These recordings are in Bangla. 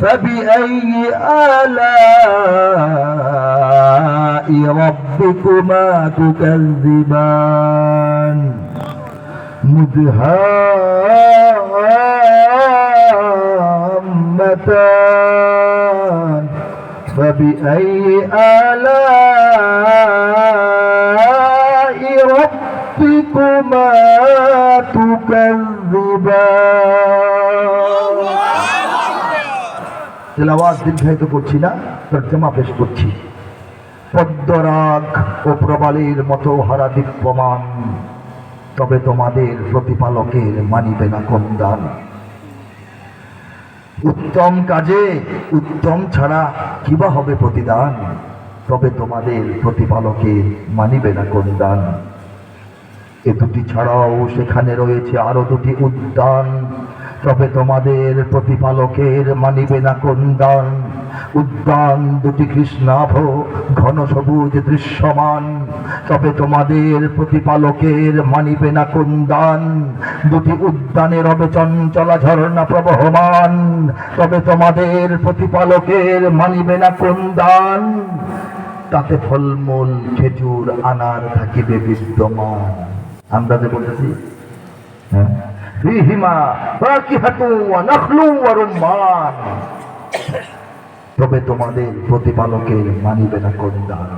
فبأي آلاء ربكما تكذبان مدهامتان فبأي آلاء ربكما تكذبان তেলাওয়াত দীর্ঘায়িত করছি না, তর্জমা পেশ করছি। পদ্মরাগ ও প্রবালের মতো হারা দীপ্যমান, তবে তোমাদের প্রতিপালকের মানিবে না কন্দান। উত্তম কাজে উত্তম ছাড়া কিবা হবে প্রতিদান, তবে তোমাদের প্রতিপালকের মানিবে না কন্দান। এ দুটি ছাড়াও সেখানে রয়েছে আরো দুটি উদ্যান, তবে তোমাদের প্রতিপালকের মানিবে না কন্দান। উদ্যান দুটি কৃষ্ণাভ ঘন সবুজ দৃশ্যমান, তবে তোমাদের প্রতিপালকের মানিবে না কন্দান। দুটি উদ্যানে রবে চঞ্চলা ঝর্ণা প্রবহমান, তবে তোমাদের প্রতিপালকের মানিবে না কন্দান। তাতে ফলমূল খেজুর আনার থাকিবে বিদ্যমান। আমরা যে বলতেছি ফীহিমা ফাকিহাতু ওয়া নাখলু ওয়া রুম্মান, তবে তোমাদের প্রতিপালকের মানিবে না কন্দান।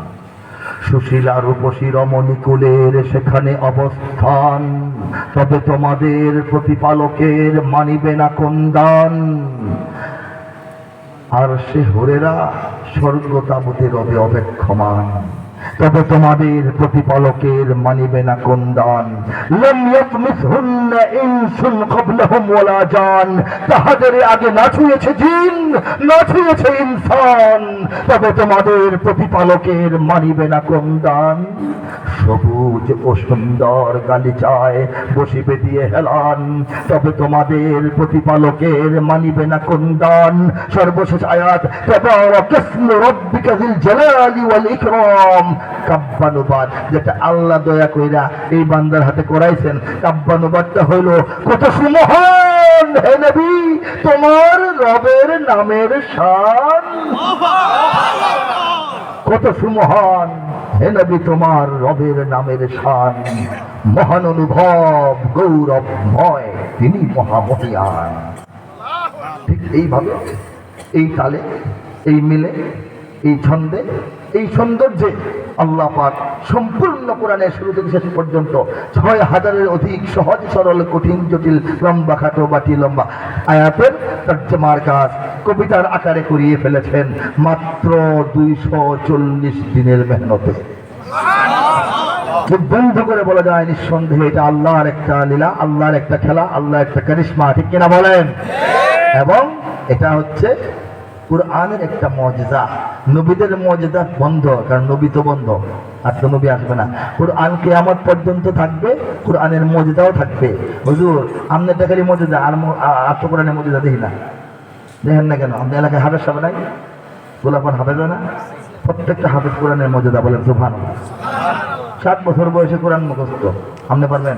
সুশীলা রূপসী রমণী কুলের সেখানে অবস্থান, তবে তোমাদের প্রতিপালকের মানিবে না কন্দান। আর সে হরেরা স্বর্গ তাবতে রবে অপেক্ষমান, তবে তোমাদের প্রতিপালকের মানিবে না কন্দান। লাম ইয়াতমিসহুন্না ইনসুন ক্বাবলাহুম ওয়ালা জান, তাহাদের আগে না ছুঁয়েছে জিন, না ছুঁয়েছে ইনসান, তবে তোমাদের প্রতিপালকের মানিবে না কন্দান। সবুজ ও সুন্দর গালিচায় বসিবে দিয়ে হেলান, তবে তোমাদের প্রতিপালকের মানিবে না কন্দান। সর্বশেষ আয়াত, তাবারাকাসমু রাব্বিকা যিল জালালি ওয়াল ইকরাম। কাব্যানুবাদ যেটা আল্লাহ দয়া কইরা এই বান্দার হাতে করাইছেন, কাব্যানুবাদটা হইল কত সুমহান হে নবী তোমার রবের নামের শান, কত সুমহান হে নবী তোমার রবের নামের শান। মহান অনুভব গৌরবময় তিনি মহামহিয়ান। ঠিক এইভাবে এই তালে এই মিলে এই ছন্দে এই সৌন্দর্যে আল্লাহ পাক সম্পূর্ণ কোরআনের শুরু থেকে শেষ পর্যন্ত ৬,০০০-এর অধিক সহজ সরল কঠিন জটিল লম্বা খাটো বাটি লম্বা আয়াতের তর্জমার কাজ কবিতার আকারে করিয়ে ফেলেছেন মাত্র ২৪০ দিনের মেহনতে। বন্ধ করে বলা যায় নিঃসন্দেহে এটা আল্লাহর একটা লীলা, আল্লাহর একটা খেলা, আল্লাহর একটা কারিশমা, ঠিক কিনা বলেন? এবং এটা হচ্ছে কুরআনের একটা মুজিজা। নবীদের মুজিজা বন্ধ, কারণ নবী তো বন্ধ, আর তো নবী আসবে না। কুরআন কিয়ামত পর্যন্ত থাকবে, কুরআনের মুজিজাও থাকবে। হুজুর আমনে টাকারি মুজিজা আর তো কোরআনের মুজিজা দেখি না, দেখেন না কেন? আমাদের এলাকায় হাফেজ সাহেব নাই, গোলাপন হাফেজ না, প্রত্যেকটা হাফেজ কোরআনের মুজিজা বলেন সুবহানাল্লাহ। 7 বছর বয়সে কোরআন মুখস্থ, আপনি পারবেন?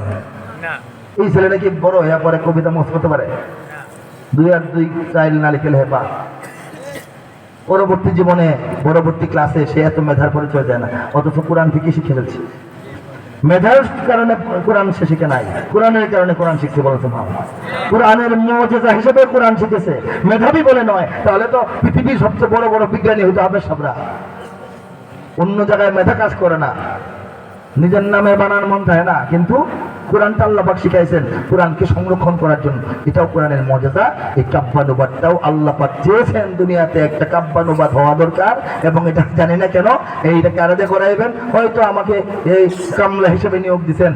এই ছেলেটা কি বড় হয়ে পরে কবিতা মুখস্থ করতে পারে? 2 আর 2 চাইল না লিখে হেপা। পরবর্তী জীবনে পরবর্তী ক্লাসে সে এত মেধার পরিচয় দেয় না, অথচ কোরআন থেকে শিখে ফেলছে। মেধার কারণে কোরআন সে শিখে নাই, কোরআনের কারণে কোরআন শিখতে বলেছে। ভাব, কোরআনের মুজিজা হিসেবে কোরআন শিখেছে, মেধাবী বলে নয়। তাহলে তো পৃথিবীর সবচেয়ে বড় বড় বিজ্ঞানী হইতে হবে সবরা। অন্য জায়গায় মেধা কাজ করে না, নিজের নামে বানান মন থাকে না, কিন্তু কোরআনটা আল্লাহ পাক শিখাইছেন কোরআনকে সংরক্ষণ করার জন্য। এটাও কোরআনের মর্যাদা। এই কাব্যানুবাদটাও আল্লাহ পাক চেয়েছেন দুনিয়াতে একটা কাব্যানুবাদ হওয়া দরকার, এবং এটা জানি না কেন এইটা কারা দিয়ে করাইবেন, হয়তো আমাকে এই কামলা হিসেবে নিয়োগ দিচ্ছেন।